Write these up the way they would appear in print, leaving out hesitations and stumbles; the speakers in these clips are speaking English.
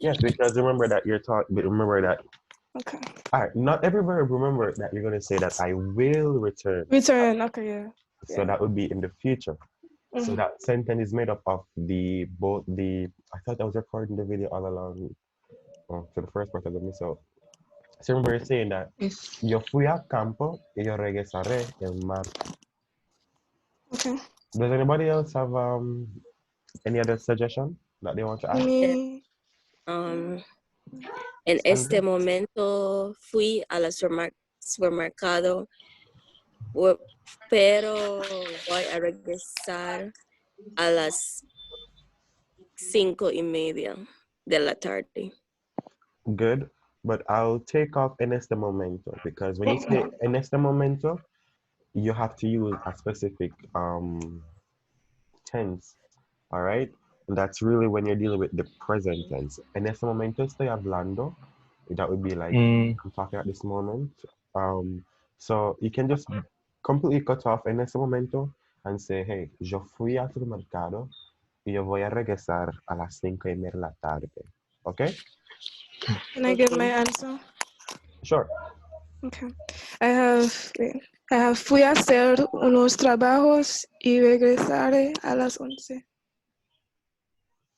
Yes, because remember that you're talking, but remember that, Okay. all right, not every verb, remember that you're going to say that I will return. Return. Okay, yeah. So that would be in the future. So Mhm. that sentence is made up of both the, I thought I was recording the video all along. Oh, so the first part I got miss out. So remember you're saying that Yes. yo fui a campo y yo regresaré en marzo. Okay. Does anybody else have any other suggestion that they want to add? Me. Um, en Sandra? este momento fui a la supermercado, pero voy a regresar a las 5:30 de la tarde. Good. But I'll take off en este momento because when you say en este momento, you have to use a specific tense. All right. And that's really when you're dealing with the present tense. En este momento estoy hablando. That would be like I'm talking at this moment. So you can just completely cut off en ese momento and say, hey, yo fui al supermercado y yo voy a regresar a las 5:30 de la tarde. Okay? Can I get my answer? Sure. Okay. I have fui a hacer unos trabajos y regresaré a las 11.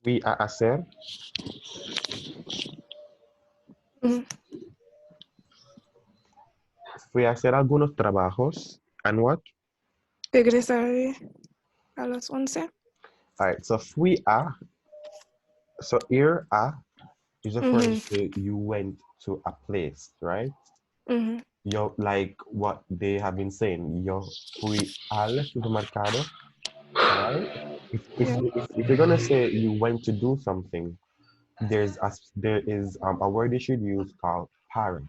Fui a hacer. Mhm. Fui a hacer algunos trabajos. And what? Regresaré a las 11. All right. So fui a. So here a is referring Mhm. to you went to a place, right? Mhm. Yo, like what they have been saying, yo fui al supermercado, right? Yeah. If you're gonna say you went to do something, there is a word you should use called para.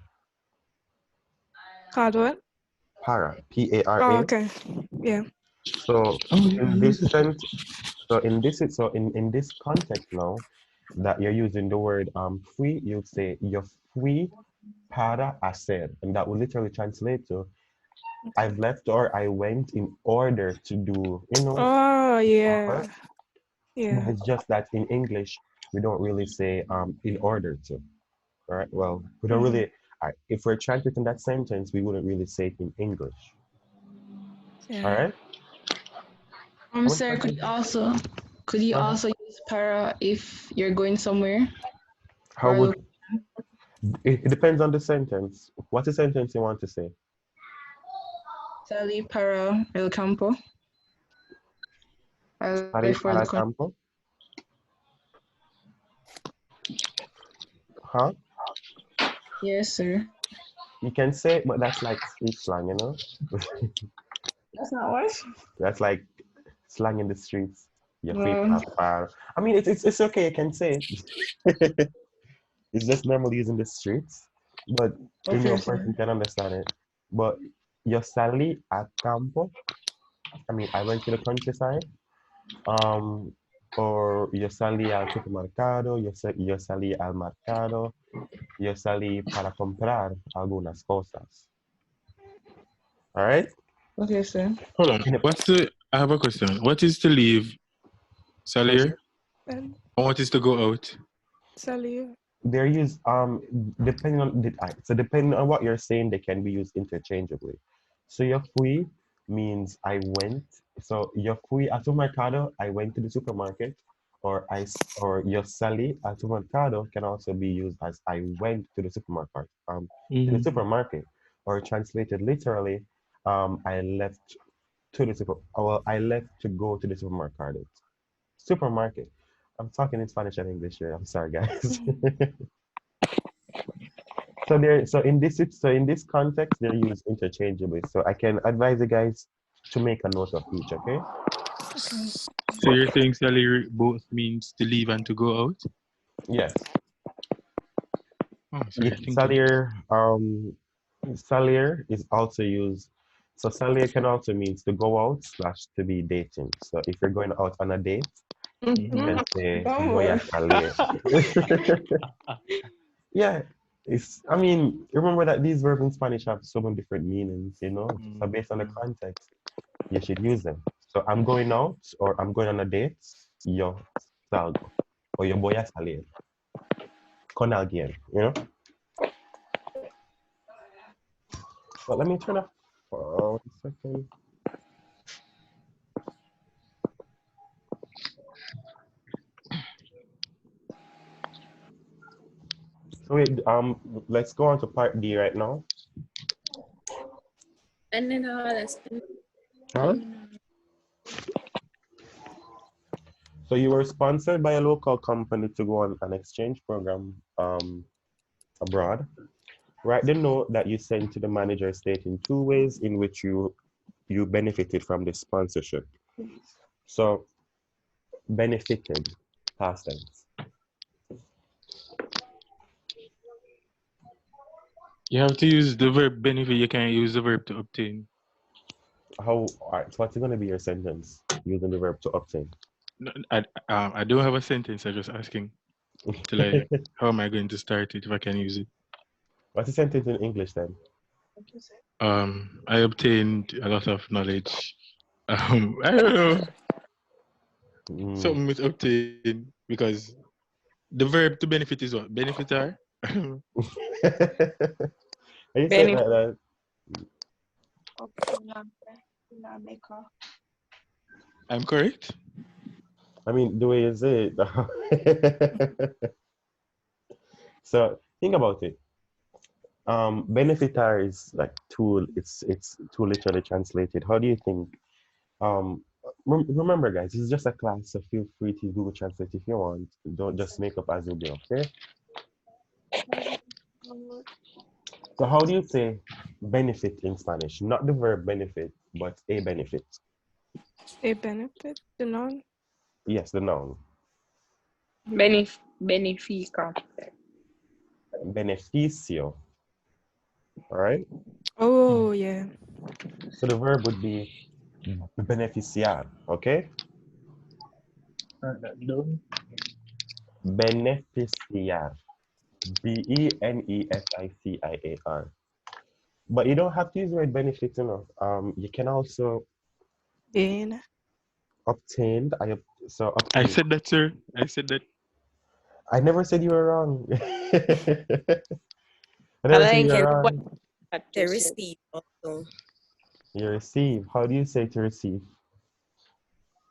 Hard what? Para. Oh, Para. okay. Yeah. So Oh, yeah, in use this it. sense, in this context now that you're using the word fui, you'd say yo fui para hacer, and that will literally translate to I've left or I went in order to do, Oh, yeah. work. Yeah. It's just that in English, we don't really say in order to. All right. Well, we don't really. All right, if we're translating that sentence, we wouldn't really say it in English. Yeah. All right. How many Sir, questions? could you Go ahead. also use para if you're going somewhere? How Or would it depends on the sentence. What's the sentence you want to say? Sally para el campo? I left Salí for the para country. campo. Huh? Yes, sir. You can say it, but that's like street slang, you know? That's not what? That's like slang in the streets. You fui Well, para. I mean, it's okay. You can say it. It's just normally used in the streets, but okay, person sir. can understand it. But yo salí a campo. I mean, I went to the countryside. Um, or yo salí al supermercado. Yo salí al mercado. Yo salí para comprar algunas cosas. All right. Okay, sir. Hold on. I have a question. What is to leave, Salir? And And what is to go out? Sally. They're used depending on so depending on what you're saying, they can be used interchangeably. So yo fui means I went. So yo fui al supermercado, I went to the supermarket, or yo salí al supermercado can also be used as I went to the supermarket. Or translated literally, I left to the I left to go to the supermarket. Supermarket. I'm talking in Spanish and English here. I'm sorry, guys. So in this context, they're used interchangeably. So I can advise you guys to make a note of each. Okay. So you're saying Salir both means to leave and to go out? Yes. Oh, sorry. Thank you. Salir is also used. So salir can also means to go out slash to be dating. So if you're going out on a date, you can say voy a salir. Yeah, I mean, remember that these verbs in Spanish have so many different meanings, you know? So based on the context, you should use them. So I'm going out or I'm going on a date, yo salgo, or yo voy a salir. con alguien, you know? But let me turn off for 1 second. So wait, let's go on to part D right now. And then that's Huh? So you were sponsored by a local company to go on an exchange program abroad. Write the note that you sent to the manager stating 2 ways in which you benefited from this sponsorship. So benefited, past tense. You have to use the verb benefit. You can't use the verb to obtain. All right, so what's going to be your sentence using the verb to obtain? No, I don't have a sentence. I'm just asking. To like, how am I going to start it if I can use it? What's the sentence in English then? I obtained a lot of knowledge. I don't know. Something with obtain because the verb to benefit is what? Benefitar? You said that. I'm correct? I mean, the way you say it. So think about it. Benefitar is like tool. It's too literally translated. How do you think? Remember, guys, this is just a class, so feel free to Google Translate if you want. Don't just make up as you go. Okay. So how do you say benefit in Spanish? Not the verb benefit, but a benefit. A benefit, the noun. Yes, the noun. Benefica. Beneficio. All right. Oh, yeah. So the verb would be beneficiar. Okay. Beneficiar. Benefficiar. But you don't have to use the word benefit, you know. You can also In. obtained. I obtained. said that, sir. I said that. I never said you were wrong. I never said you were wrong. to receive also. You receive. How do you say to receive?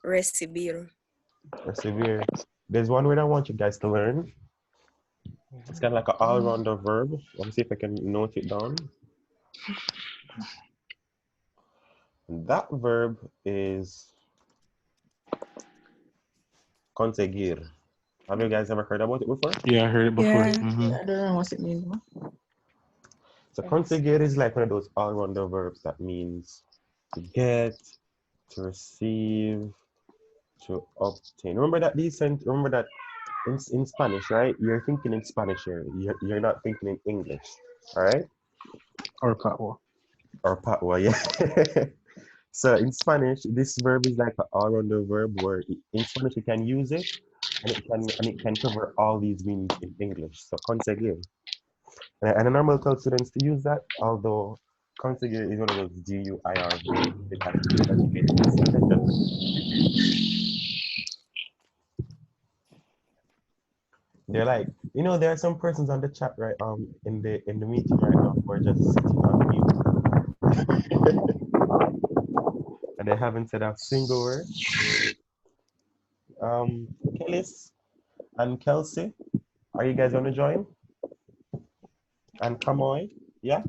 Recibir. Persevere. There's one word I want you guys to learn. It's kind of like an all-rounder verb. Let me see if I can note it down. And that verb is conseguir. Have you guys ever heard about it before? Yeah, I heard it before. Yeah. Mm-hmm. I don't know what it means. So conseguir is like one of those all-rounder verbs that means to get, to receive, to obtain. Remember that in Spanish, right? You're thinking in Spanish here. You're not thinking in English. All right? Or patwa. Or patwa, yeah. So in Spanish, this verb is like an all-rounder verb where in Spanish you can use it and it can cover all these meanings in English. So conseguir. And I normally tell students to use that, although conseguir is one of those GUIR verbs. It has to be conjugated. So let's just look. They're like, there are some persons on the chat right in the meeting right now who are just sitting on mute. And they haven't said a single word. Kellis and Kelsey, are you guys gonna join? And Kamoy, yeah?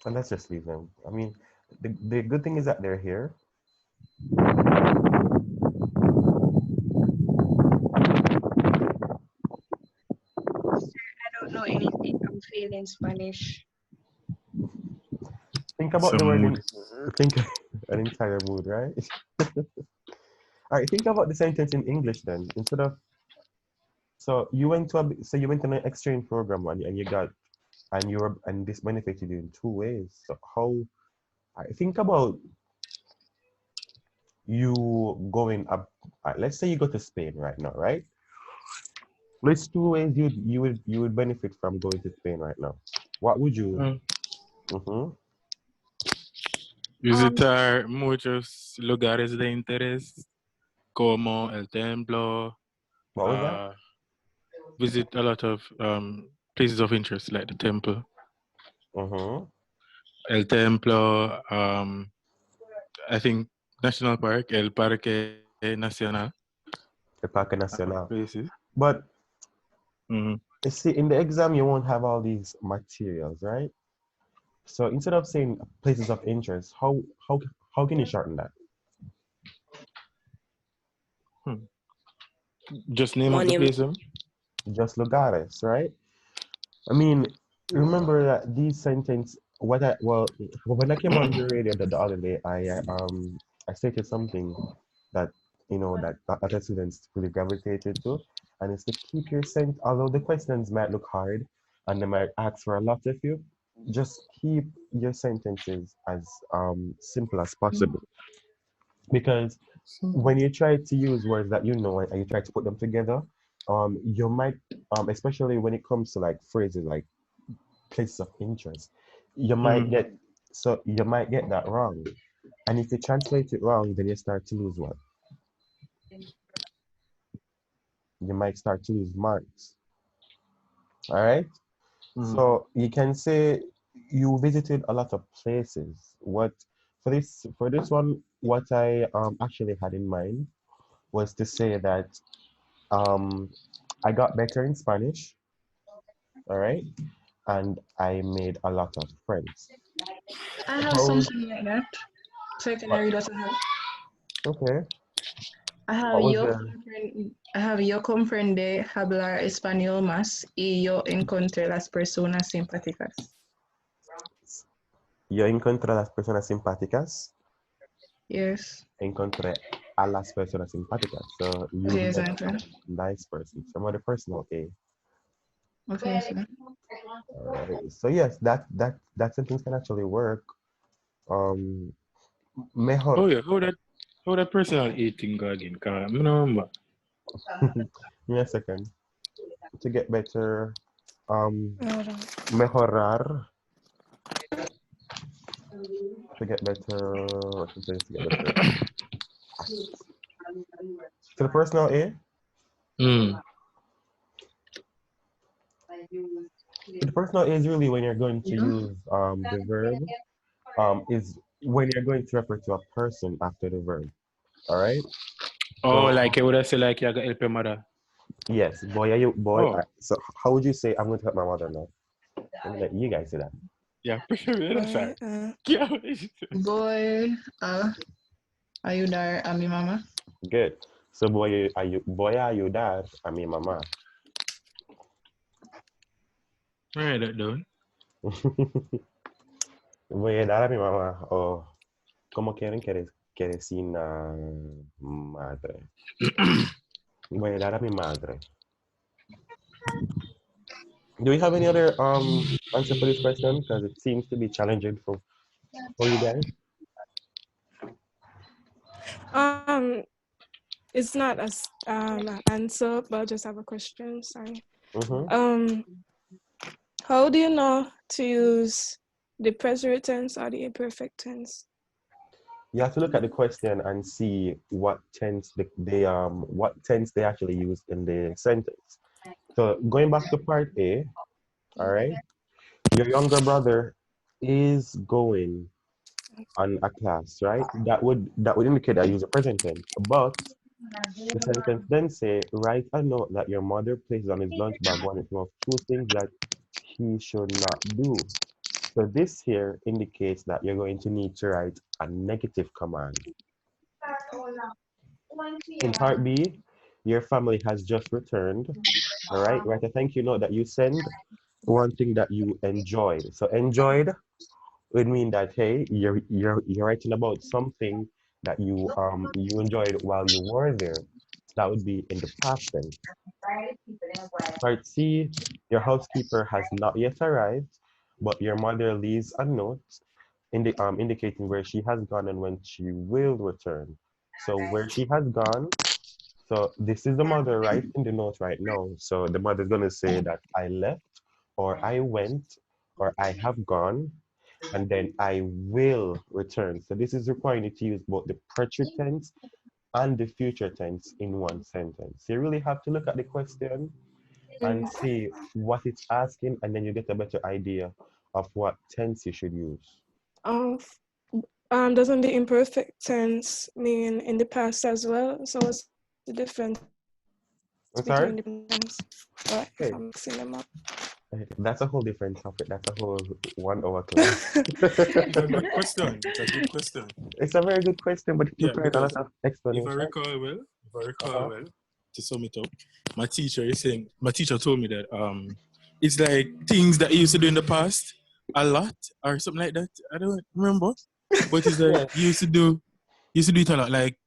And let's just leave them. I mean, the good thing is that they're here. I don't know anything. I'm failing Spanish. Think about the word. Think an entire mood, right? All right. Think about the sentence in English then. Instead of you went on an exchange program and you got and this benefited you in 2 ways. So how? I think about you going up. Let's say you go to Spain right now, right? Which 2 ways you would benefit from going to Spain right now? What would you? Visitar muchos lugares de interés como el templo. What was that? Visit a lot of places of interest like the temple. El templo, I think National Park, el Parque Nacional. The Parque Nacional. Places. But you see, in the exam, you won't have all these materials, right? So instead of saying places of interest, how can you shorten that? Just name of the place. Just lugares, right? I mean, remember that these sentences. When I came on the radio the other day, I stated something that that other students really gravitated to, and it's to keep your sent. Although the questions might look hard and they might ask for a lot of you, just keep your sentences as simple as possible. Because when you try to use words that you know and you try to put them together, you might, especially when it comes to like phrases like places of interest, you might get that wrong. And if you translate it wrong, then you start to lose what? You might start to lose marks. All right. So you can say you visited a lot of places. What for this one, what I actually had in mind was to say that I got better in Spanish. All right. And I made a lot of friends. I have something like that. So I can read what I have. Okay. I have yo comprende hablar español más y yo encontré las personas simpáticas. Yo encontré a las personas simpáticas. Yes. Encontré a las personas simpáticas. So you Okay, met exactly. nice person. Some other personal A. Okay, so. Alright. So yes, that sentence can actually work. Mejor. Oh yeah, how that personal A thing go again? I don't remember. Give me a second. To get better, mejorar. To get better. To get better. To the personal A. The personal A is really when you're going to use the verb. Is when you're going to refer to a person after the verb. All right. Oh, so, like I would have said, like you got help your mother. Yes, boy. Are you boy? Oh. So how would you say I'm going to help my mother now? Let me let you guys say that. Yeah, sorry. Boy, are you there, Ami Mama? Good. So boy, are you there, Ami Mama? Write that down. Voy a dar a mi mamá o como quieren que decir madre. Voy a dar a mi madre. Do we have any other answer for this question? Because it seems to be challenging for you guys. It's not an answer, but I just have a question. Sorry. How do you know to use the present tense or the imperfect tense? You have to look at the question and see what tense they actually use in the sentence. So going back to part A, all right, your younger brother is going on a class, right? That would indicate that I use a present tense. But the sentence then say, write a note that your mother places on his lunch bag one of two things that he should not do. So this here indicates that you're going to need to write a negative command. In part B, your family has just returned. All right, write a thank you note that you send one thing that you enjoyed. So enjoyed would mean that hey, you're writing about something that you enjoyed while you were there. So that would be in the past tense. Part C, your housekeeper has not yet arrived, but your mother leaves a note indicating where she has gone and when she will return. So where she has gone, so this is the mother writing the note right now. So the mother is going to say that I left, or I went, or I have gone. and then I will return. So this is requiring you to use both the present tense and the future tense in one sentence. You really have to look at the question and see what it's asking, and then you get a better idea of what tense you should use. Doesn't the imperfect tense mean in the past as well? So what's the difference I'm between sorry? the tense? Or if Okay. I'm mixing them up. That's a whole different topic. That's a whole 1 hour class. It's a good question. It's a good question. It's a very good question, but it Yeah, requires a lot because of if I explanation. recall well, Uh-huh. to sum it up, my teacher told me that it's like things that you used to do in the past a lot or something like that. I don't remember. But it's like Yeah. you used to do it a lot, like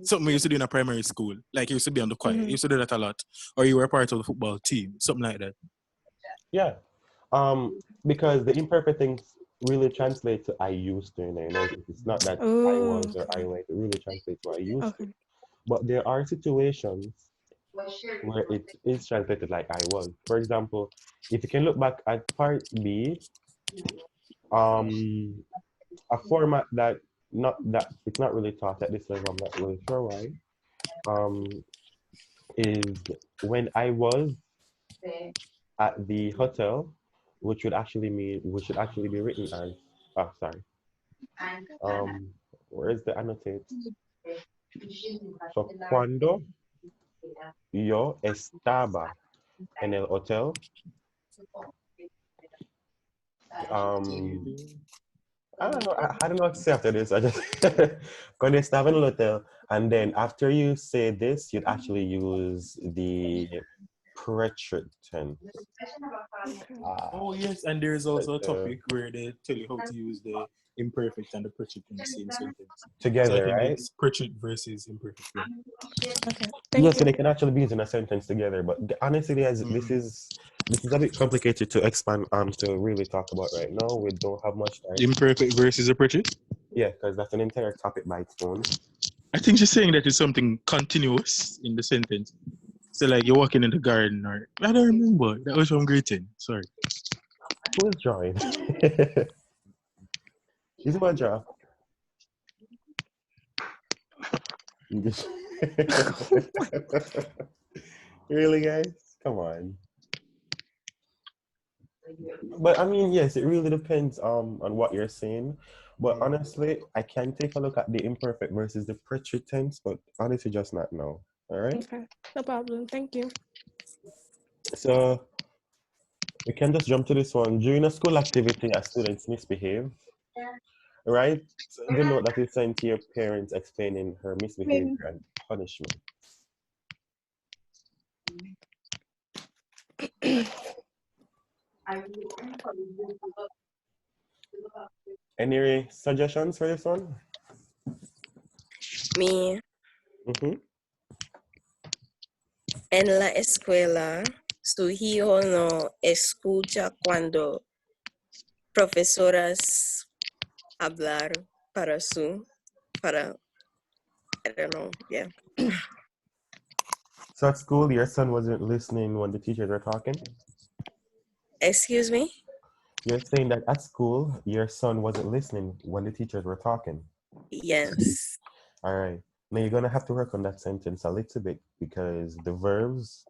something you used to do in a primary school. Like you used to be on the choir. You used to do that a lot. Or you were a part of the football team, something like that. Yeah. Because the imperfect things really translate to I used to, you know, it's not that I Oh, was or I went, it really translates to I used to. okay. But there are situations where it is translated like I was. For example, if you can look back at part B, um, a format that not that it's not really taught at this level, I'm not really sure why, um, is when I was at the hotel, which should actually be written as, oh, sorry, where is the annotate? So, cuando yo estaba en el hotel, um, I don't know what to say after this. I just cuando estaba en el hotel, and then after you say this, you'd actually use the present tense. Oh yes, and there is also a Uh, topic where they tell you how to use the imperfect and the present in the same sentence. So I together, think right? it's present versus imperfect. Yeah. Okay. Yeah, Thank so they you. can actually be used in a sentence together. But honestly, guys, this is a bit complicated to expand to really talk about right now. We don't have much time. Imperfect versus a present. Yeah, because that's an entire topic by its own. I think she's saying that it's something continuous in the sentence. So like you're walking in the garden, or I don't remember. That was from grade 10. Sorry. Who is drawing? Is it my draw? You just really, guys? Come on. But I mean, yes, it really depends on what you're saying. But honestly, I can take a look at the imperfect versus the present tense, but honestly, just not now. All right. Okay. No problem. Thank you. So we can just jump to this one. During a school activity, as students misbehave, right? The note that is sent to your parents explaining her misbehavior and punishment. Any suggestions for this one? Me, Mm-hmm. en la escuela, su hijo no escucha cuando profesoras hablar para, I don't know, yeah. So at school, your son wasn't listening when the teachers were talking? Excuse me? You're saying that at school, your son wasn't listening when the teachers were talking. Yes. All right. Now you're gonna have to work on that sentence a little bit because the verbs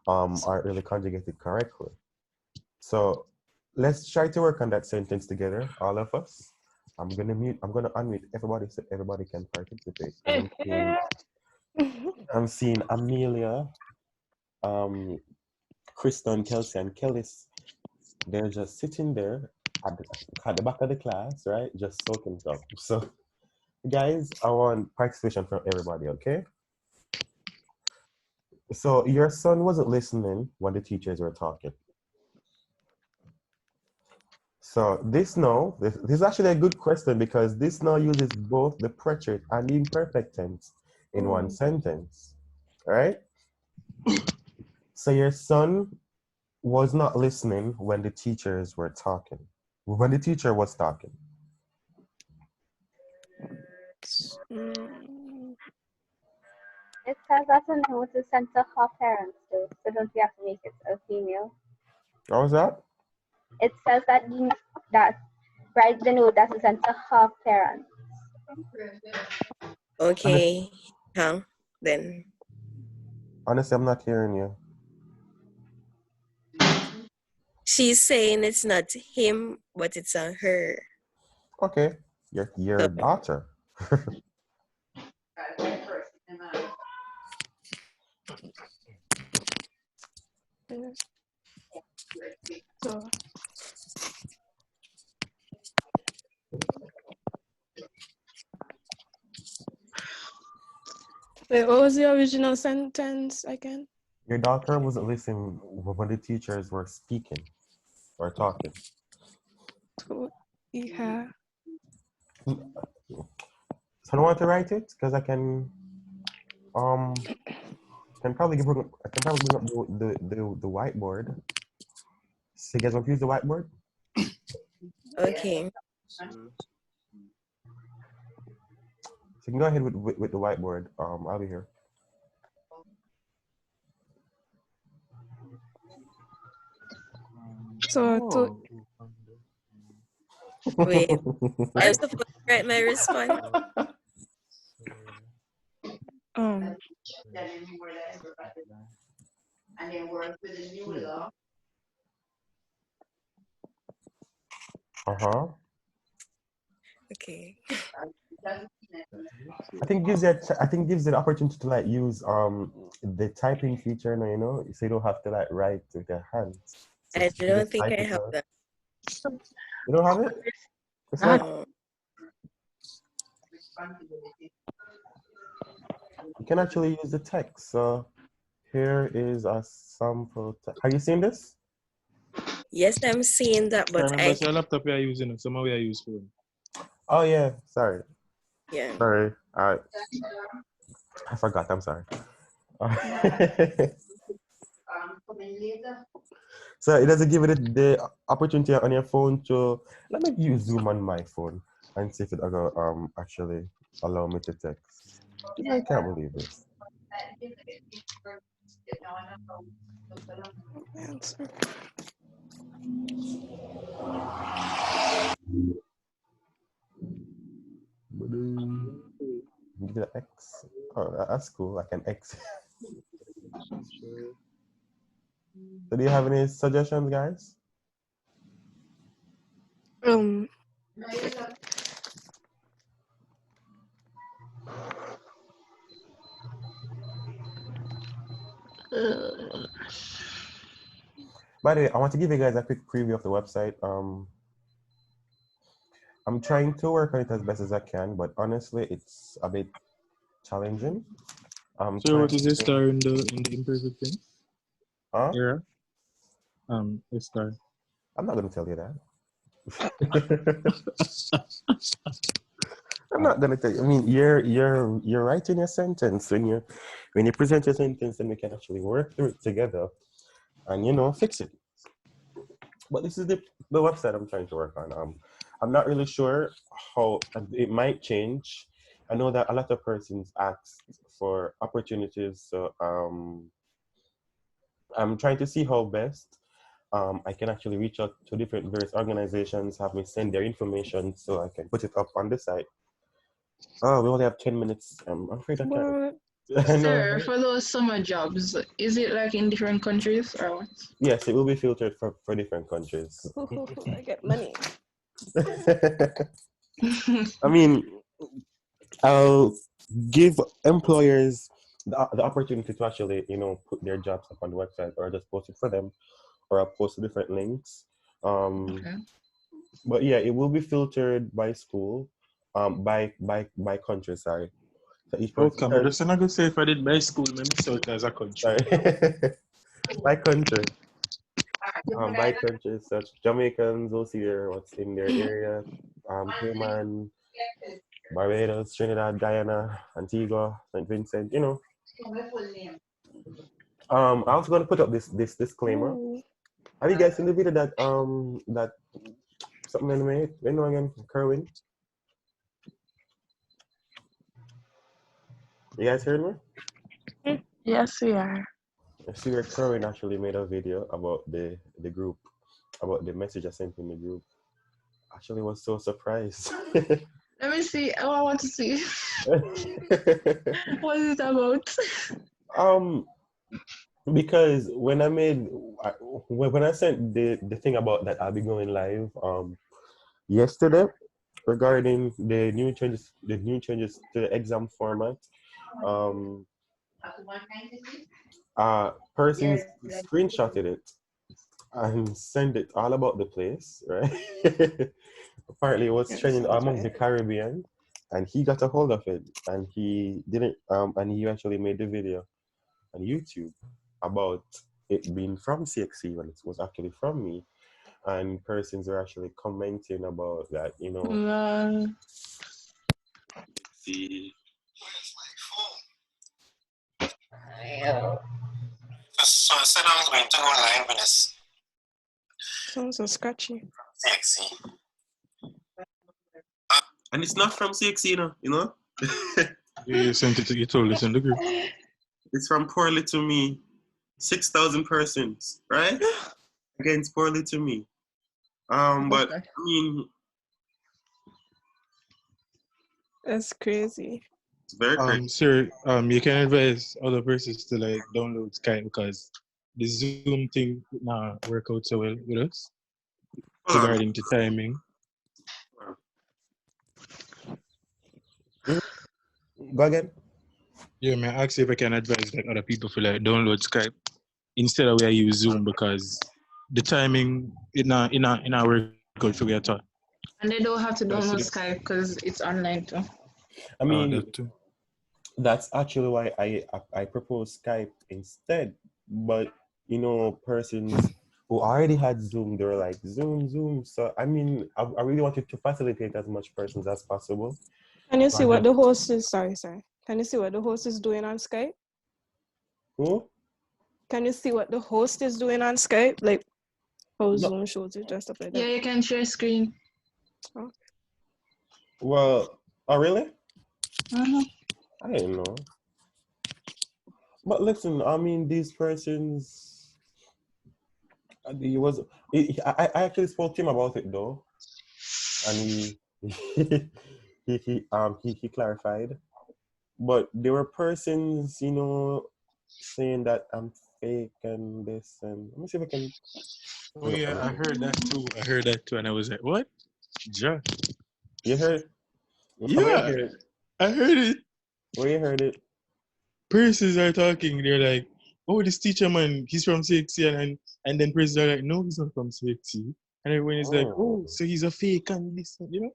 aren't really conjugated correctly. So let's try to work on that sentence together, all of us. I'm gonna unmute everybody so everybody can participate. I'm seeing Amelia, Kristen, Kelsey, and Kellis. They're just sitting there at the back of the class, right? Just soaking up. So guys, I want participation from everybody, okay? So your son wasn't listening when the teachers were talking. So this is actually a good question because this now uses both the present and the imperfect tense in one sentence, all right? So your son was not listening when the teachers were talking, when the teacher was talking. It says that a note is sent to her parents too, so don't we have to make it a female? What was that? It says that write the note that is sent to her parents. Okay. Then. Honestly, I'm not hearing you. She's saying it's not him, but it's on her. Okay. Your daughter. So, wait, what was the original sentence again? Your daughter wasn't listening when the teachers were speaking or talking. So, yeah. So I don't want to write it because I can probably bring up the whiteboard. So you guys want to use the whiteboard? Okay. So you can go ahead with the whiteboard. I'll be here. So Wait, I'm supposed to write my response. Okay. I think gives you the opportunity to like use the typing feature now, you know, so you don't have to like write with your hands. So I you don't just think type I it have out. that. You don't have it? It's like you can actually use the text. So here is a sample text. Have you seen this? Yes, I'm seeing that, but remember it's your laptop we are using, some we are using phone. Oh yeah, sorry. Yeah. Sorry. I forgot. I'm sorry. So it doesn't give it the opportunity on your phone to let me use Zoom on my phone and see if it actually allow me to text. I can't believe this. answer. Give it an X. Oh, that's cool. Like an X. So do you have any suggestions, guys? By the way, I want to give you guys a quick preview of the website. I'm trying to work on it as best as I can, but honestly, it's a bit challenging. So what is the star in the imperfect tense? Huh? Yeah. The star. I'm not gonna tell you that. I'm not gonna tell you. I mean, you're writing a sentence when you present your sentence, then we can actually work through it together, and fix it. But this is the website I'm trying to work on. I'm not really sure how it might change. I know that a lot of persons ask for opportunities, so I'm trying to see how best I can actually reach out to different various organizations, have me send their information so I can put it up on the site. Oh, we only have 10 minutes. I'm afraid I can't. Sir, for those summer jobs, is it like in different countries or what? Yes, it will be filtered for different countries. I get money. I mean, I'll give employers the opportunity to actually, put their jobs up on the website, or just post it for them, or I'll post different links. Okay. But yeah, it will be filtered by school, by country. Sorry. So each person. Okay, but I'm not gonna say if I did by school, maybe so as a country. Sorry. By country. By country, such Jamaicans will see what's in their area. Cayman, Barbados, Trinidad, Guyana, Antigua, St. Vincent. I'm also going to put up this disclaimer. Have you guys seen the video that that something in made? You know again, Kerwin? You guys heard me? Yes, we are. See where Kerwin actually made a video about the group, about the message I sent in the group. actually was so surprised. Let me see. Oh, I want to see. What is it about? um, because when I made when I sent the thing about that I'll be going live yesterday regarding the new changes to the exam format, um persons screenshotted it and sent it all about the place, right? Apparently, it was Yes, trending that's among right. the Caribbean, and he got a hold of it, and he didn't. And he actually made the video on YouTube about it being from CXC when it was actually from me, and persons are actually commenting about that. You know, see. So I said I was going to go live with this Sounds so scratchy. CXC. And it's not from CXC, you know. You sent it to you told us in the group. It's from Poor Little Me, 6,000 persons, right? Against Poor Little Me. But I mean, That's crazy. it's very crazy. Sir, you can advise other persons to like download Skype because the Zoom thing now work out so well with us regarding the timing. Go again. Yeah, man, ask if I can advise like other people for like download Skype instead of we use Zoom because the timing in our work out for at all. And they don't have to download Skype because it's online too. I mean, that too. That's actually why I propose Skype instead. But you know, persons who already had Zoom, they were like Zoom. So I mean, I really wanted to facilitate as much persons as possible. Can you see what the host is? Sorry. Can you see what the host is doing on Skype? Who? Can you see what the host is doing on Skype? Like how Zoom shows it, just stuff like that. Yeah, you can share screen. Oh. Well, oh really? Mm-hmm. I didn't know. But listen, I mean, these persons. I actually spoke to him about it though, and he clarified. But there were persons, you know, saying that I'm fake and this and let me see if I can. Oh yeah, I heard that too, and I was like, "What, John? You heard? Yeah, I heard it. Where you heard it? Persons are talking. They're like, "Oh, this teacher man, he's from CXC," and then persons are like, "No, he's not from CXC," and everyone is like, "Oh, so he's a fake and this," you know?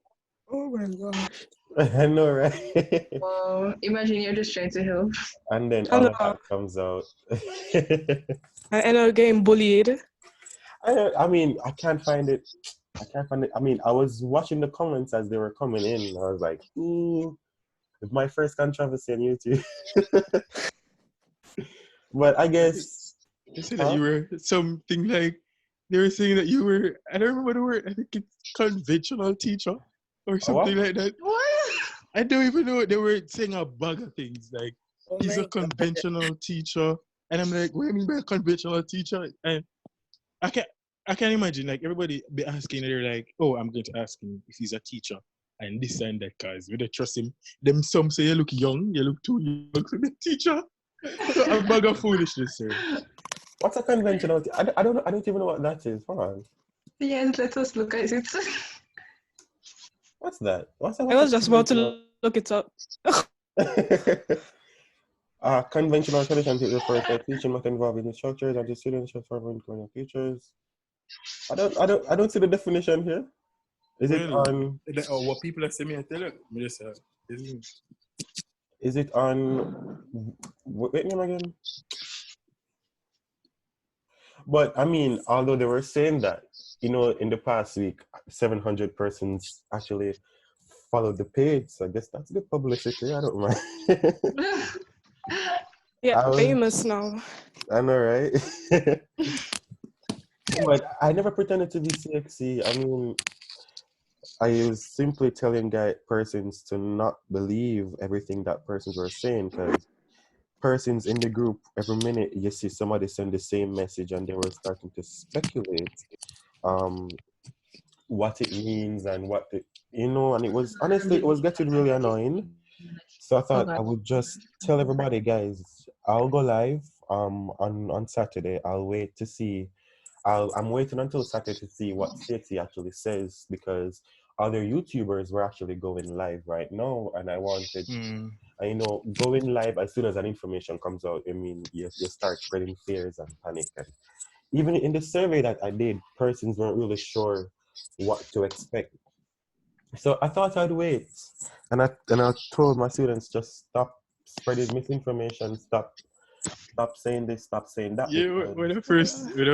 Oh my gosh! I know, right? Well, imagine you're just trying to help. And then all of that comes out. I end up getting bullied. I mean, I can't find it. I mean, I was watching the comments as they were coming in. And I was like, ooh, it's my first controversy on YouTube. But I guess. They said that you were something like, they were saying that you were, I don't remember the word, I think it's conventional teacher or something like that. What? I don't even know. They were saying a bag of things like, he's a conventional teacher. And I'm like, what do you mean by a conventional teacher? And I can't imagine, like, everybody be asking, they're like, oh, I'm going to ask him if he's a teacher and this and that, guys. We don't trust him. Them some say you look young, you look too young to be a teacher. So a bag of foolishness, sir. What's a conventional? I don't know. I don't even know what that is. Hold on. Yes, let us look at it. What's that? I was just about to look it up. Conventional tradition refers to teaching method involving the structures and the students transforming learning features. I don't see the definition here. Is it on? What people are saying, I tell you, is it on? Wait, name again. But I mean, although they were saying that, you know, in the past week, 700 persons actually followed the page. So I guess that's good publicity. I don't mind. Yeah, famous now. I know, right? But I never pretended to be CXC. I mean, I was simply telling persons to not believe everything that persons were saying, because persons in the group, every minute you see somebody send the same message and they were starting to speculate what it means and and it was honestly it was getting really annoying. So I thought I would just tell everybody, guys, I'll go live on Saturday. I'll wait to see. I'm waiting until Saturday to see what CXC actually says, because other YouTubers were actually going live right now, and I wanted, going live as soon as an information comes out. I mean, you start spreading fears and panic, and even in the survey that I did, persons weren't really sure what to expect. So I thought I'd wait, and I told my students, just stop spreading misinformation, stop saying this, stop saying that. Yeah, when I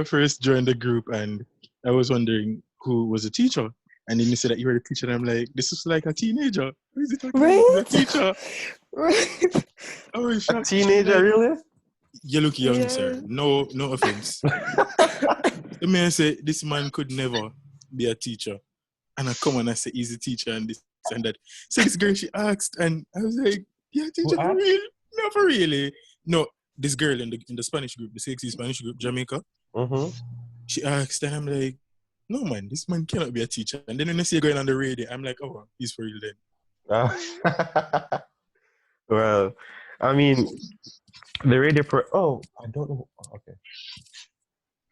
first joined the group, and I was wondering who was the teacher, and then you said that you were the teacher, and I'm like, this is like a teenager. Who is it talking about? The teacher. Right. I was shocked. A teenager, really? You look young, sir. No offense. The man said this man could never be a teacher, and I come and I say he's a teacher and this and that. So this girl, she asked, and I was like, yeah, teacher, for real? No, for really? No. This girl in the Spanish group, the CXC Spanish group, Jamaica, she asked, and I'm like, no, man, this man cannot be a teacher. And then when I see her going on the radio, I'm like, oh, he's for real then. Well, I mean, the radio I don't know. Okay.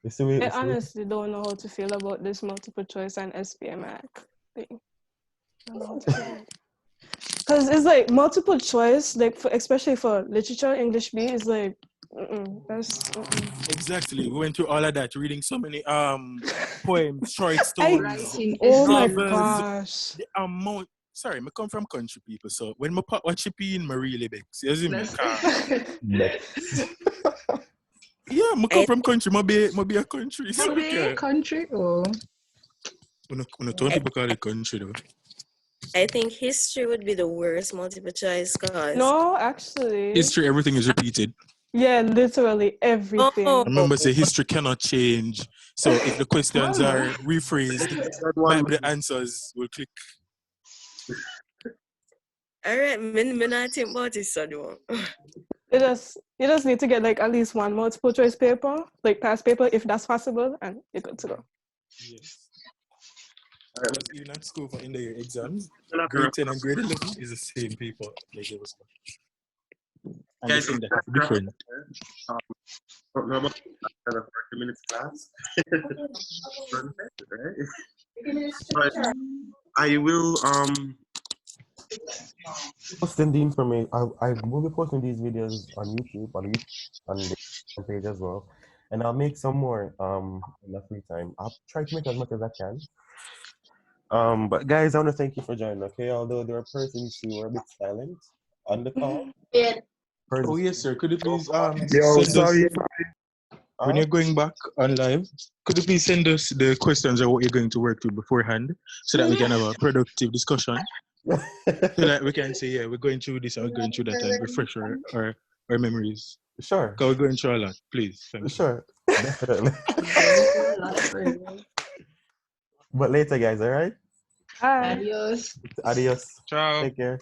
I honestly don't know how to feel about this multiple choice and SPMAC thing. Because it's like multiple choice, like especially for literature, English B is like, Exactly. We went through all of that, reading so many poems, short stories. Oh my gosh. The amount. Sorry, I come from country people, so when I watch it in, I really beg. You see me? Yeah, I come from country. I be a country. So okay. Country? Oh. When people call it country, though. I think history would be the worst multiple choice cause. No, actually. History, everything is repeated. Yeah, literally everything. Remember, say history cannot change. So if the questions are rephrased, the answers will click. All right, me not think about it, so do. You just need to get like at least one multiple choice paper, like past paper, if that's possible, and you're good to go. Yes. I was even at school for end of year exams. Grade 10 and grade 11 is the same paper. Like it was. And I think that's different. No, about 30 minutes class. But I will posting the information. I will be posting these videos on YouTube on the page as well, and I'll make some more in the free time. I'll try to make as much as I can. But guys, I want to thank you for joining. Okay, although there are persons who were a bit silent on the call. Oh yes, sir. Could you please sorry. When you're going back on live, could you please send us the questions or what you're going to work through beforehand, so that we can have a productive discussion, so that we can say, yeah, we're going through this and we're going through that, and refresh our memories. Sure. Because we're going through a lot, please. Sure, definitely. But later, guys. All right. Bye. Adios. Adios. Ciao. Take care.